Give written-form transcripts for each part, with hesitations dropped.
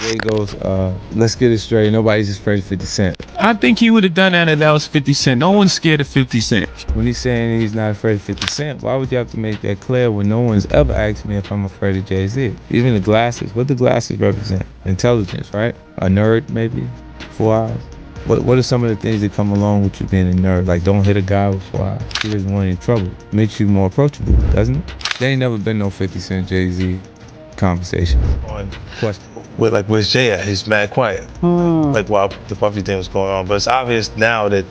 Jay goes, let's get it straight. Nobody's just afraid of 50 Cent. I think he would have done that if that was 50 Cent. No one's scared of 50 Cent. When he's saying he's not afraid of 50 Cent, why would you have to make that clear when no one's ever asked me if I'm afraid of Jay-Z? Even the glasses. What do glasses represent? Intelligence, right? A nerd, maybe? 4 hours. What are some of the things that come along with you being a nerd? Like, don't hit a guy with 4 hours. He doesn't want any trouble. Makes you more approachable, doesn't it? There ain't never been no 50 Cent Jay-Z conversation. On Question. where's Jay at? He's mad quiet. Like while the Puffy thing was going on. But it's obvious now that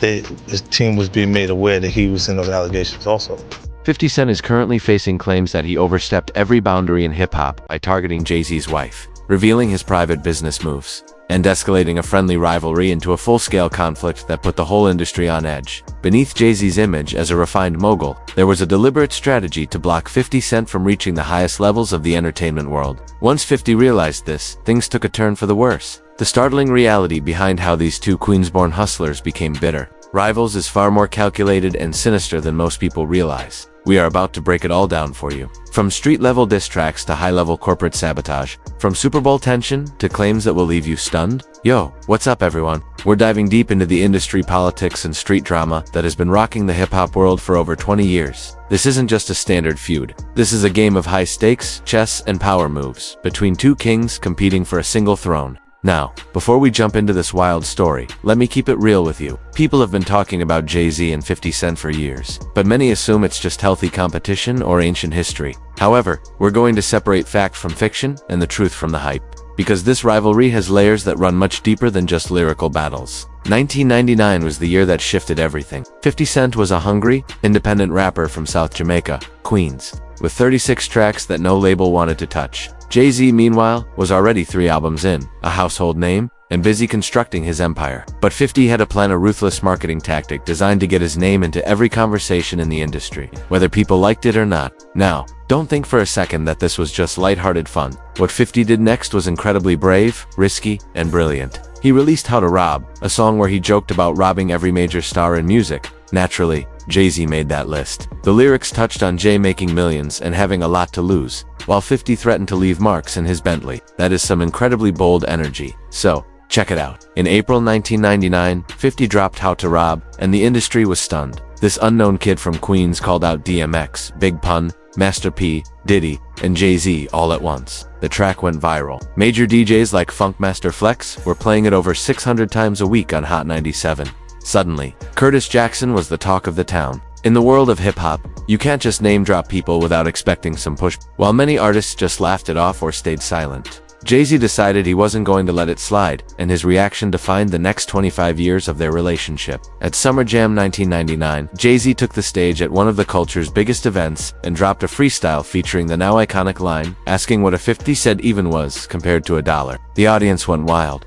his team was being made aware that he was in those allegations also. 50 Cent is currently facing claims that he overstepped every boundary in hip-hop by targeting Jay-Z's wife, revealing his private business moves, and escalating a friendly rivalry into a full-scale conflict that put the whole industry on edge. Beneath Jay-Z's image as a refined mogul, there was a deliberate strategy to block 50 Cent from reaching the highest levels of the entertainment world. Once 50 realized this, things took a turn for the worse. The startling reality behind how these two Queens-born hustlers became bitter rivals is far more calculated and sinister than most people realize. We are about to break it all down for you. From street-level diss tracks to high-level corporate sabotage, from Super Bowl tension to claims that will leave you stunned. Yo, what's up everyone? We're diving deep into the industry politics and street drama that has been rocking the hip-hop world for over 20 years. This isn't just a standard feud. This is a game of high stakes, chess, and power moves between two kings competing for a single throne. Now, before we jump into this wild story, let me keep it real with you. People have been talking about Jay-Z and 50 Cent for years, but many assume it's just healthy competition or ancient history. However, we're going to separate fact from fiction and the truth from the hype, because this rivalry has layers that run much deeper than just lyrical battles. 1999 was the year that shifted everything. 50 Cent was a hungry, independent rapper from South Jamaica, Queens, with 36 tracks that no label wanted to touch. Jay-Z, meanwhile, was already 3 albums in, a household name, and busy constructing his empire. But 50 had to plan a ruthless marketing tactic designed to get his name into every conversation in the industry, whether people liked it or not. Now, don't think for a second that this was just lighthearted fun. What 50 did next was incredibly brave, risky, and brilliant. He released How to Rob, a song where he joked about robbing every major star in music. Naturally, Jay-Z made that list. The lyrics touched on Jay making millions and having a lot to lose, while 50 threatened to leave marks in his Bentley. That is some incredibly bold energy. So, check it out. In April 1999, 50 dropped How to Rob, and the industry was stunned. This unknown kid from Queens called out DMX, Big Pun, Master P, Diddy, and Jay-Z all at once. The track went viral. Major DJs like Funkmaster Flex were playing it over 600 times a week on Hot 97. Suddenly, Curtis Jackson was the talk of the town. In the world of hip-hop, you can't just name-drop people without expecting some push. While many artists just laughed it off or stayed silent, Jay-Z decided he wasn't going to let it slide, and his reaction defined the next 25 years of their relationship. At Summer Jam 1999, Jay-Z took the stage at one of the culture's biggest events and dropped a freestyle featuring the now iconic line, asking what a 50 cent even was compared to $1. The audience went wild.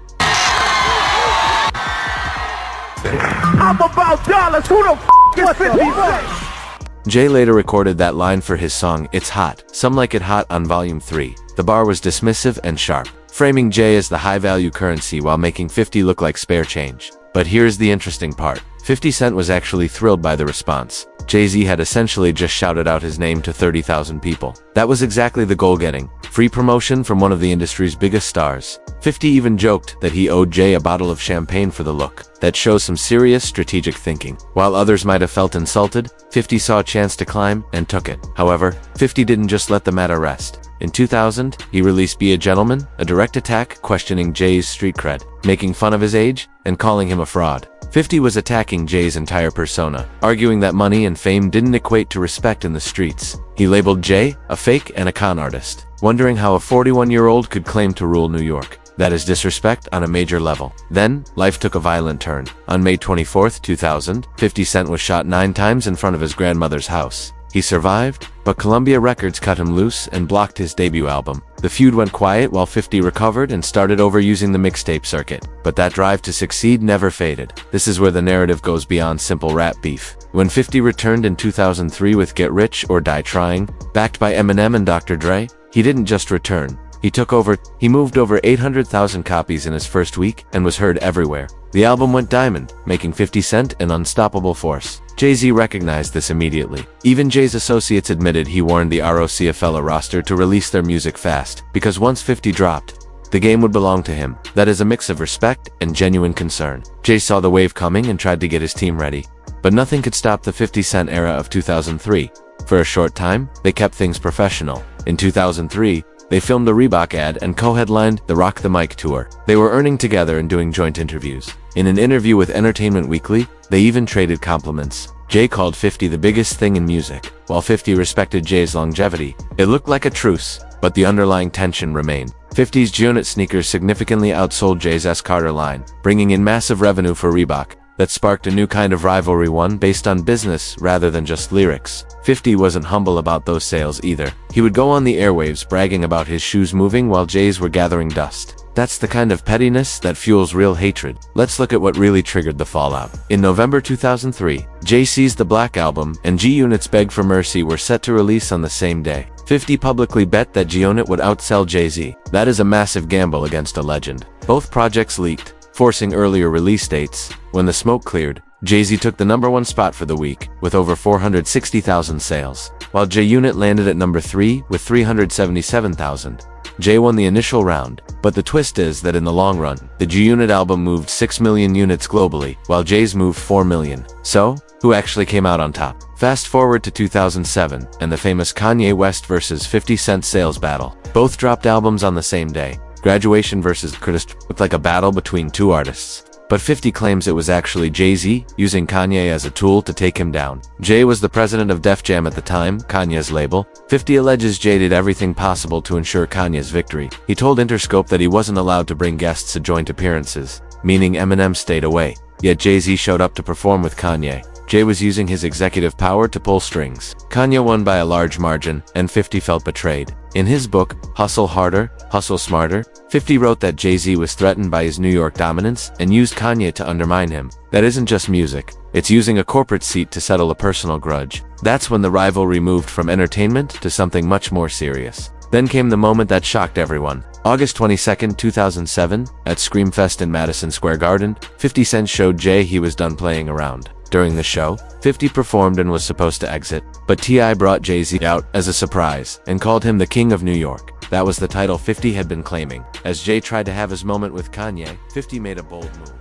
I'm about dollars, who the f*** is 50 Cent? Jay later recorded that line for his song It's Hot, Some Like It Hot on Volume 3. The bar was dismissive and sharp, framing Jay as the high-value currency while making 50 look like spare change. But here's the interesting part. 50 Cent was actually thrilled by the response. Jay-Z had essentially just shouted out his name to 30,000 people. That was exactly the goal-getting. Free promotion from one of the industry's biggest stars. 50 even joked that he owed Jay a bottle of champagne for the look. That shows some serious strategic thinking. While others might have felt insulted, 50 saw a chance to climb and took it. However, 50 didn't just let the matter rest. In 2000, he released Be a Gentleman, a direct attack questioning Jay's street cred, making fun of his age, and calling him a fraud. 50 was attacking Jay's entire persona, arguing that money and fame didn't equate to respect in the streets. He labeled Jay a fake and a con artist, wondering how a 41-year-old could claim to rule New York. That is disrespect on a major level. Then, life took a violent turn. On May 24, 2000, 50 Cent was shot 9 times in front of his grandmother's house. He survived, but Columbia Records cut him loose and blocked his debut album. The feud went quiet while 50 recovered and started over using the mixtape circuit. But that drive to succeed never faded. This is where the narrative goes beyond simple rap beef. When 50 returned in 2003 with Get Rich or Die Trying, backed by Eminem and Dr. Dre, he didn't just return. He moved over 800,000 copies in his first week and was heard everywhere. The album went diamond, making 50 Cent an unstoppable force. Jay-Z recognized this immediately. Even Jay's associates admitted he warned the Rockefeller roster to release their music fast, because once 50 dropped, the game would belong to him. That is a mix of respect and genuine concern. Jay saw the wave coming and tried to get his team ready. But nothing could stop the 50 Cent era of 2003. For a short time, they kept things professional. In 2003, they filmed a Reebok ad and co-headlined the Rock the Mic tour. They were earning together and doing joint interviews. In an interview with Entertainment Weekly, they even traded compliments. Jay called 50 the biggest thing in music, while 50 respected Jay's longevity. It looked like a truce, but the underlying tension remained. 50's G-Unit sneakers significantly outsold Jay's S. Carter line, bringing in massive revenue for Reebok. That sparked a new kind of rivalry, one based on business rather than just lyrics. 50 wasn't humble about those sales either. He would go on the airwaves bragging about his shoes moving while Jay's were gathering dust. That's the kind of pettiness that fuels real hatred. Let's look at what really triggered the fallout. In November 2003, Jay seized the Black Album and G-Unit's Beg for Mercy were set to release on the same day. 50 publicly bet that G-Unit would outsell Jay-Z. That is a massive gamble against a legend. Both projects leaked, forcing earlier release dates. When the smoke cleared, Jay-Z took the #1 spot for the week, with over 460,000 sales, while J-Unit landed at number 3 with 377,000. Jay won the initial round, but the twist is that in the long run, the G-Unit album moved 6 million units globally, while Jay's moved 4 million. So, who actually came out on top? Fast forward to 2007, and the famous Kanye West vs 50 Cent sales battle. Both dropped albums on the same day. Graduation vs. Curtis looked like a battle between two artists. But 50 claims it was actually Jay-Z, using Kanye as a tool to take him down. Jay was the president of Def Jam at the time, Kanye's label. 50 alleges Jay did everything possible to ensure Kanye's victory. He told Interscope that he wasn't allowed to bring guests to joint appearances, meaning Eminem stayed away. Yet Jay-Z showed up to perform with Kanye. Jay was using his executive power to pull strings. Kanye won by a large margin, and 50 felt betrayed. In his book, Hustle Harder, Hustle Smarter, 50 wrote that Jay-Z was threatened by his New York dominance and used Kanye to undermine him. That isn't just music. It's using a corporate seat to settle a personal grudge. That's when the rivalry moved from entertainment to something much more serious. Then came the moment that shocked everyone. August 22, 2007, at Screamfest in Madison Square Garden, 50 Cent showed Jay he was done playing around. During the show, 50 performed and was supposed to exit, but T.I. brought Jay-Z out as a surprise and called him the King of New York. That was the title 50 had been claiming. As Jay tried to have his moment with Kanye, 50 made a bold move.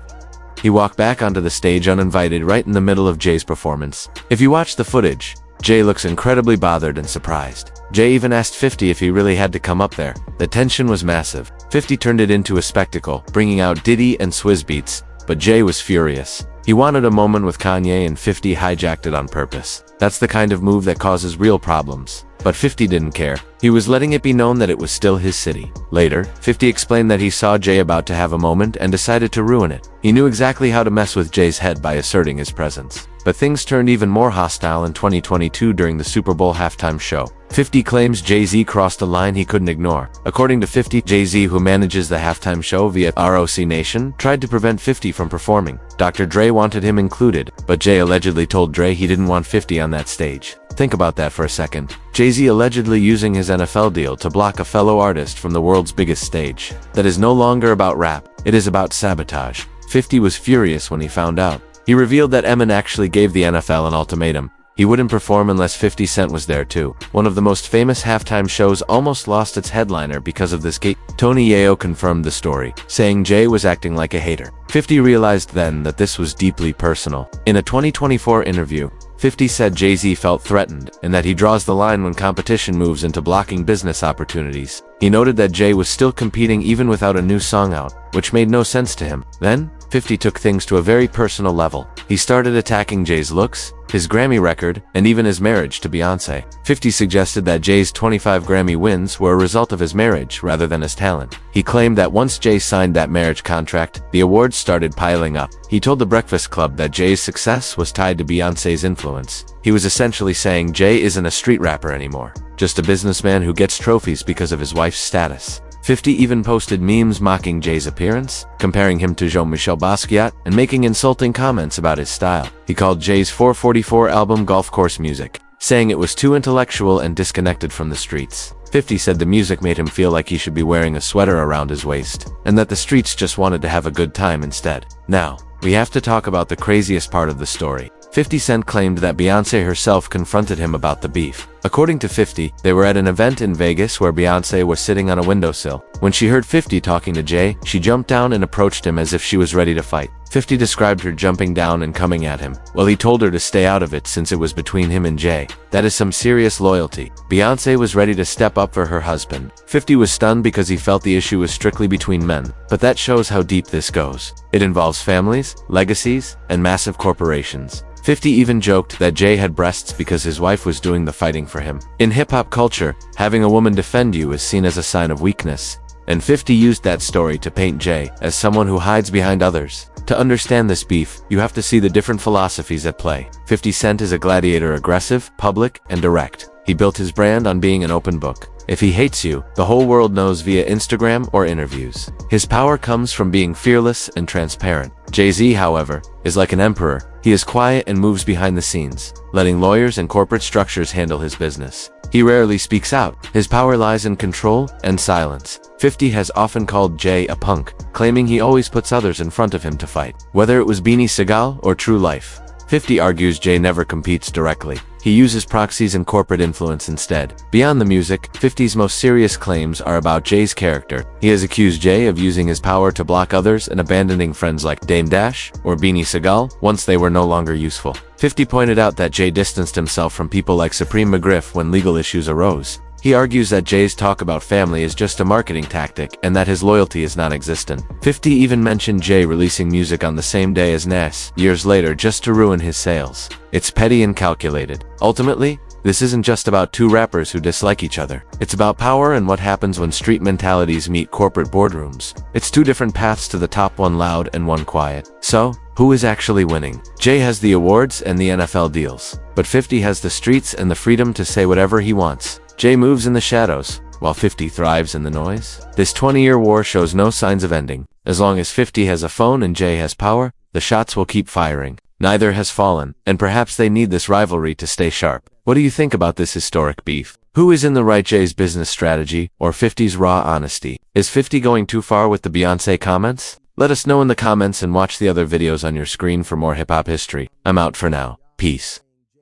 He walked back onto the stage uninvited right in the middle of Jay's performance. If you watch the footage, Jay looks incredibly bothered and surprised. Jay even asked 50 if he really had to come up there. The tension was massive. 50 turned it into a spectacle, bringing out Diddy and Swizz Beatz, but Jay was furious. He wanted a moment with Kanye and 50 hijacked it on purpose. That's the kind of move that causes real problems. But 50 didn't care. He was letting it be known that it was still his city. Later, 50 explained that he saw Jay about to have a moment and decided to ruin it. He knew exactly how to mess with Jay's head by asserting his presence. But things turned even more hostile in 2022 during the Super Bowl halftime show. 50 claims Jay-Z crossed a line he couldn't ignore. According to 50, Jay-Z, who manages the halftime show via ROC Nation, tried to prevent 50 from performing. Dr. Dre wanted him included, but Jay allegedly told Dre he didn't want 50 on that stage. Think about that for a second. Jay-Z allegedly using his NFL deal to block a fellow artist from the world's biggest stage. That is no longer about rap, it is about sabotage. 50 was furious when he found out. He revealed that Eminem actually gave the NFL an ultimatum. He wouldn't perform unless 50 Cent was there too. One of the most famous halftime shows almost lost its headliner because of this gate. Tony Yayo confirmed the story, saying Jay was acting like a hater. 50 realized then that this was deeply personal. In a 2024 interview, 50 said Jay-Z felt threatened and that he draws the line when competition moves into blocking business opportunities. He noted that Jay was still competing even without a new song out, which made no sense to him. Then, 50 took things to a very personal level. He started attacking Jay's looks, his Grammy record, and even his marriage to Beyoncé. 50 suggested that Jay's 25 Grammy wins were a result of his marriage rather than his talent. He claimed that once Jay signed that marriage contract, the awards started piling up. He told The Breakfast Club that Jay's success was tied to Beyoncé's influence. He was essentially saying Jay isn't a street rapper anymore, just a businessman who gets trophies because of his wife's status. 50 even posted memes mocking Jay's appearance, comparing him to Jean-Michel Basquiat, and making insulting comments about his style. He called Jay's 444 album golf course music, saying it was too intellectual and disconnected from the streets. 50 said the music made him feel like he should be wearing a sweater around his waist, and that the streets just wanted to have a good time instead. Now, we have to talk about the craziest part of the story. 50 Cent claimed that Beyonce herself confronted him about the beef. According to 50, they were at an event in Vegas where Beyonce was sitting on a windowsill. When she heard 50 talking to Jay, she jumped down and approached him as if she was ready to fight. 50 described her jumping down and coming at him. Well, he told her to stay out of it since it was between him and Jay. That is some serious loyalty. Beyonce was ready to step up for her husband. 50 was stunned because he felt the issue was strictly between men. But that shows how deep this goes. It involves families, legacies, and massive corporations. 50 even joked that Jay had breasts because his wife was doing the fighting for him. In hip-hop culture, having a woman defend you is seen as a sign of weakness. And 50 used that story to paint Jay as someone who hides behind others. To understand this beef, you have to see the different philosophies at play. 50 Cent is a gladiator, aggressive, public, and direct. He built his brand on being an open book. If he hates you, the whole world knows via Instagram or interviews. His power comes from being fearless and transparent. Jay-Z, however, is like an emperor. He is quiet and moves behind the scenes, letting lawyers and corporate structures handle his business. He rarely speaks out. His power lies in control and silence. 50 has often called Jay a punk, claiming he always puts others in front of him to fight. Whether it was Beanie Sigel or True Life, 50 argues Jay never competes directly. He uses proxies and corporate influence instead. Beyond the music, 50's most serious claims are about Jay's character. He has accused Jay of using his power to block others and abandoning friends like Dame Dash or Beanie Sigel once they were no longer useful. 50 pointed out that Jay distanced himself from people like Supreme McGriff when legal issues arose. He argues that Jay's talk about family is just a marketing tactic and that his loyalty is non-existent. 50 even mentioned Jay releasing music on the same day as Nas, years later, just to ruin his sales. It's petty and calculated. Ultimately, this isn't just about two rappers who dislike each other. It's about power and what happens when street mentalities meet corporate boardrooms. It's two different paths to the top, one loud and one quiet. So, who is actually winning? Jay has the awards and the NFL deals, but 50 has the streets and the freedom to say whatever he wants. Jay moves in the shadows, while 50 thrives in the noise. This 20-year war shows no signs of ending. As long as 50 has a phone and Jay has power, the shots will keep firing. Neither has fallen, and perhaps they need this rivalry to stay sharp. What do you think about this historic beef? Who is in the right, Jay's business strategy, or 50's raw honesty? Is 50 going too far with the Beyonce comments? Let us know in the comments and watch the other videos on your screen for more hip-hop history. I'm out for now. Peace.